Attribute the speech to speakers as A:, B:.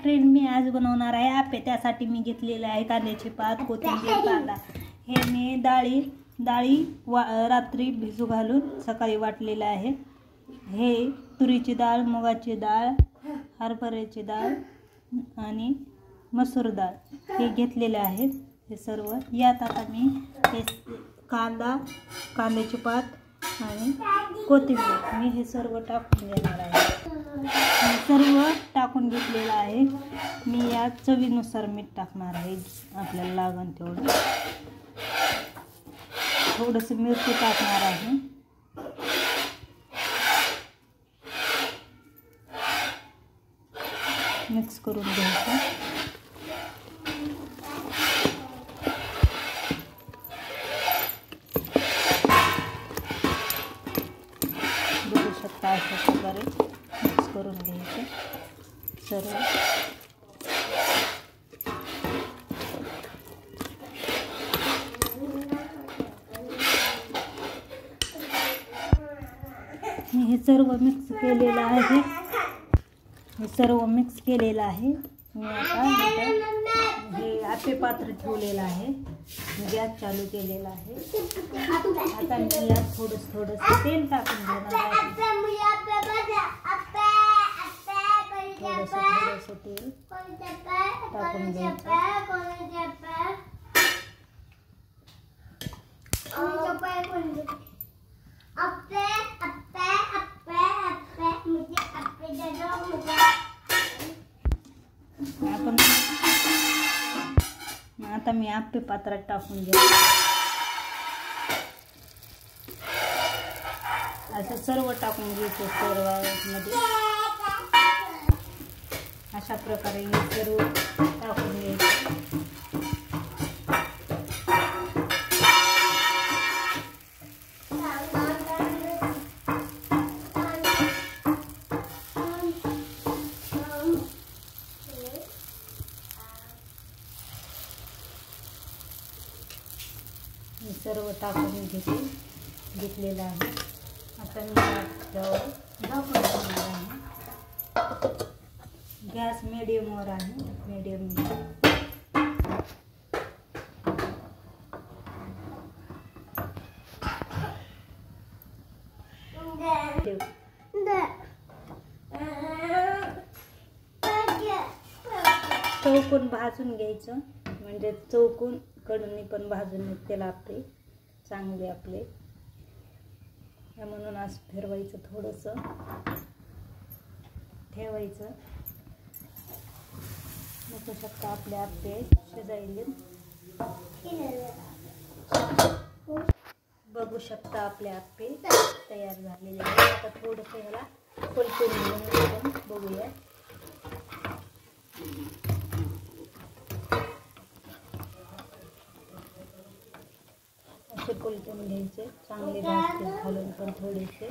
A: Friend, मी आज बनवणार आहे आप्पे. त्यासाठी मी घेतलेले आहे कांद्याची पात, कोथिंबीर, कांदा. हे मी डाळी रात्री भिजू घालून सकाळी वाटलेलं आहे. हे तुरीची डाळ, मुगाची डाळ, हरभऱ्याची डाळ आणि मसूर डाळ हे घेतलेले आहेत. हे सर्व यात आता मी हे कांद्याची पात आणि कोथिंबीर मी हे सर्व टाकून घेणार आहे. हे सर्व टाकून घेतलेलं आहे. मी यात चवीनुसार मीठ टाकणार आहे, आपल्याला लागेल तेवढं. थोडंसं मिरची टाकणार आहे. मिक्स करून घ्यायचं. बघू शकता अशा प्रकारे मिक्स करून घ्यायचं सर्व. मी हे सर्व मिक्स केलेलं आहे. मी आता हे आप्पे पात्र ठेवलेलं आहे. गॅस चालू केलेला आहे. आता मी यात थोडंसं तेल टाकून घेणार आहे. थोडंसं तेल टाकून घ्यायचं. आता मी आप्पे पात्रात टाकून घेते. असं सर्व टाकून घ्यायचं सर्वांमध्ये. अशा प्रकारे हे सर्व टाकून घ्यायचं. हे सर्व टाकून घेतलेलं आहे. आता मी याच्यावर झाकून ठेवणार आहे. गॅस मीडियमवर आहे. मीडियम चौकून भाजून घ्यायचं, म्हणजे चौकून कडून पण भाजून निघते लागते चांगले आपले. म्हणून असं फिरवायचं, थोडंसं ठेवायचं. बघू शकता आपले आप्पे शिजायले. बघू शकता आपले आप्पे तयार झालेले आहेत. आता थोडंसं याला पलटून घेऊन बघूया. असे पलटून घ्यायचे चांगले भाजते घालून पण थोडेसे.